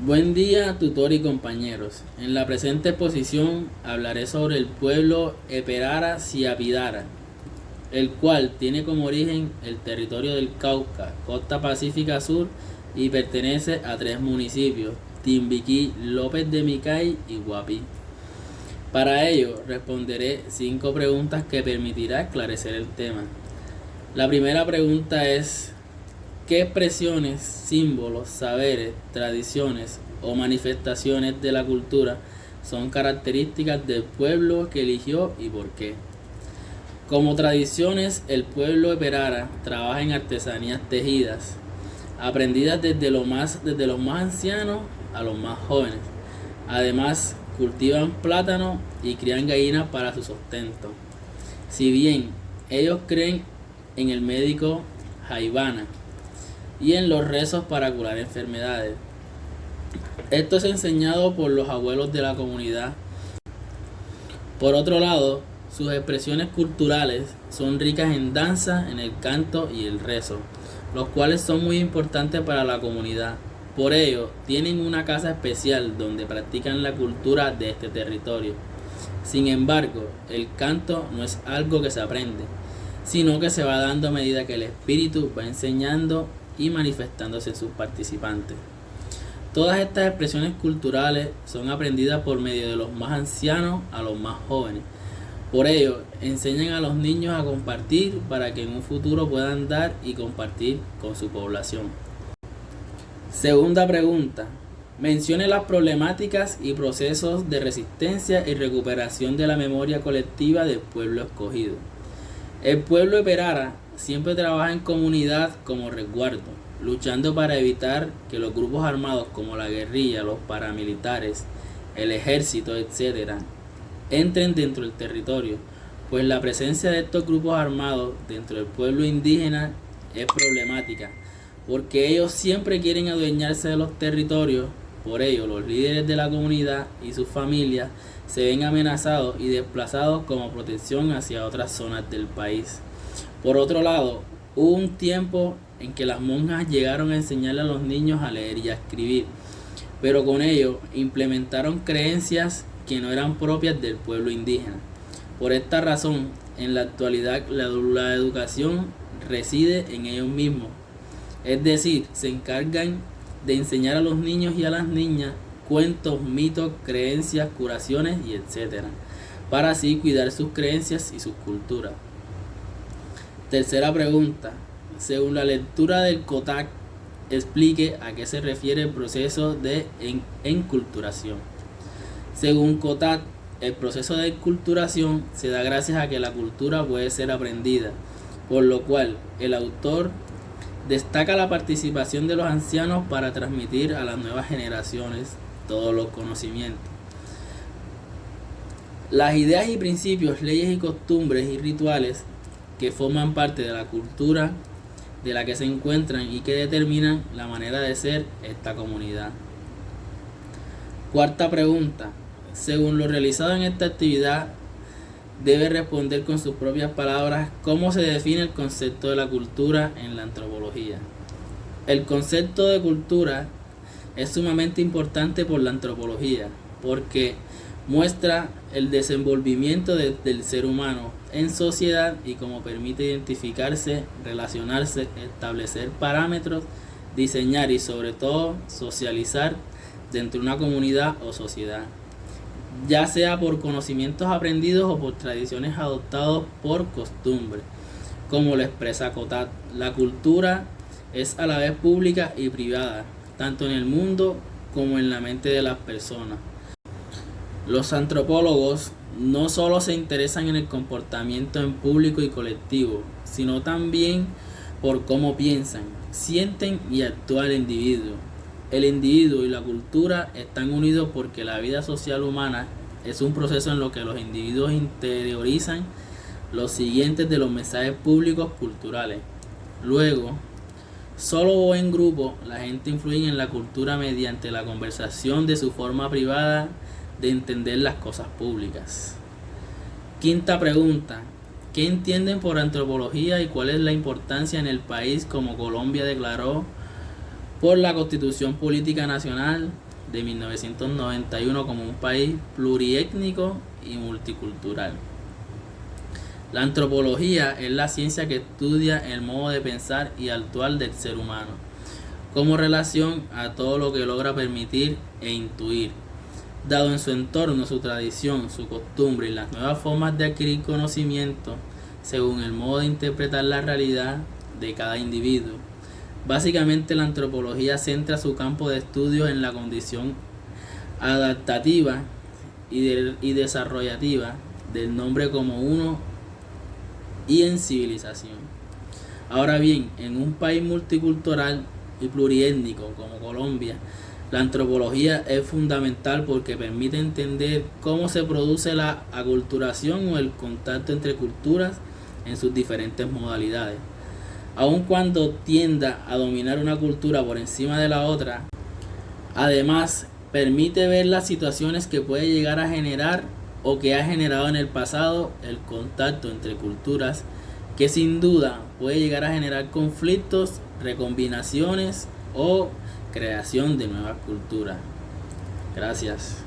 Buen día, tutor y compañeros. En la presente exposición hablaré sobre el pueblo Eperara Siapidara, el cual tiene como origen el territorio del Cauca, costa pacífica sur, y pertenece a tres municipios: Timbiquí, López de Micay y Guapí. Para ello responderé 5 preguntas que permitirá esclarecer el tema. La primera pregunta es: ¿qué expresiones, símbolos, saberes, tradiciones o manifestaciones de la cultura son características del pueblo que eligió y por qué? Como tradiciones, el pueblo Eperara trabaja en artesanías tejidas, aprendidas desde los más ancianos a los más jóvenes. Además, cultivan plátano y crían gallinas para su sustento. Si bien ellos creen en el médico Jaivana y en los rezos para curar enfermedades, esto es enseñado por los abuelos de la comunidad. Por otro lado, sus expresiones culturales son ricas en danza, en el canto y el rezo, los cuales son muy importantes para la comunidad. Por ello, tienen una casa especial donde practican la cultura de este territorio. Sin embargo, el canto no es algo que se aprende, sino que se va dando a medida que el espíritu va enseñando y manifestándose en sus participantes. Todas estas expresiones culturales son aprendidas por medio de los más ancianos a los más jóvenes. Por ello, enseñan a los niños a compartir para que en un futuro puedan dar y compartir con su población. Segunda pregunta: mencione las problemáticas y procesos de resistencia y recuperación de la memoria colectiva del pueblo escogido. El pueblo Eperara siempre trabaja en comunidad como resguardo, luchando para evitar que los grupos armados como la guerrilla, los paramilitares, el ejército, etc., entren dentro del territorio, pues la presencia de estos grupos armados dentro del pueblo indígena es problemática, porque ellos siempre quieren adueñarse de los territorios. Por ello, los líderes de la comunidad y sus familias se ven amenazados y desplazados como protección hacia otras zonas del país. Por otro lado, hubo un tiempo en que las monjas llegaron a enseñarle a los niños a leer y a escribir, pero con ello implementaron creencias que no eran propias del pueblo indígena. Por esta razón, en la actualidad la educación reside en ellos mismos, es decir, se encargan de enseñar a los niños y a las niñas cuentos, mitos, creencias, curaciones y etc., para así cuidar sus creencias y sus culturas. Tercera pregunta: según la lectura del COTAC, explique a qué se refiere el proceso de enculturación. Según COTAC, el proceso de enculturación se da gracias a que la cultura puede ser aprendida, por lo cual el autor destaca la participación de los ancianos para transmitir a las nuevas generaciones todos los conocimientos. Las ideas y principios, leyes y costumbres y rituales que forman parte de la cultura de la que se encuentran y que determinan la manera de ser esta comunidad. Cuarta pregunta: según lo realizado en esta actividad, debe responder con sus propias palabras cómo se define el concepto de la cultura en la antropología. El concepto de cultura es sumamente importante por la antropología, porque muestra el desenvolvimiento del ser humano en sociedad y cómo permite identificarse, relacionarse, establecer parámetros, diseñar y sobre todo socializar dentro de una comunidad o sociedad, ya sea por conocimientos aprendidos o por tradiciones adoptadas por costumbre. Como lo expresa Cotat, la cultura es a la vez pública y privada, tanto en el mundo como en la mente de las personas. Los antropólogos no solo se interesan en el comportamiento en público y colectivo, sino también por cómo piensan, sienten y actúa el individuo. El individuo y la cultura están unidos porque la vida social humana es un proceso en lo que los individuos interiorizan los siguientes de los mensajes públicos culturales. Luego, solo o en grupo, la gente influye en la cultura mediante la conversación de su forma privada de entender las cosas públicas. Quinta pregunta: ¿qué entienden por antropología y cuál es la importancia en el país como Colombia declaró por la Constitución Política Nacional de 1991 como un país pluriétnico y multicultural. La antropología es la ciencia que estudia el modo de pensar y actuar del ser humano, como relación a todo lo que logra permitir e intuir, dado en su entorno, su tradición, su costumbre y las nuevas formas de adquirir conocimiento según el modo de interpretar la realidad de cada individuo. Básicamente, la antropología centra su campo de estudio en la condición adaptativa y desarrollativa del hombre como uno y en civilización. Ahora bien, en un país multicultural y pluriétnico como Colombia, la antropología es fundamental porque permite entender cómo se produce la aculturación o el contacto entre culturas en sus diferentes modalidades. Aun cuando tienda a dominar una cultura por encima de la otra, además permite ver las situaciones que puede llegar a generar o que ha generado en el pasado el contacto entre culturas, que sin duda puede llegar a generar conflictos, recombinaciones o creación de nuevas culturas. Gracias.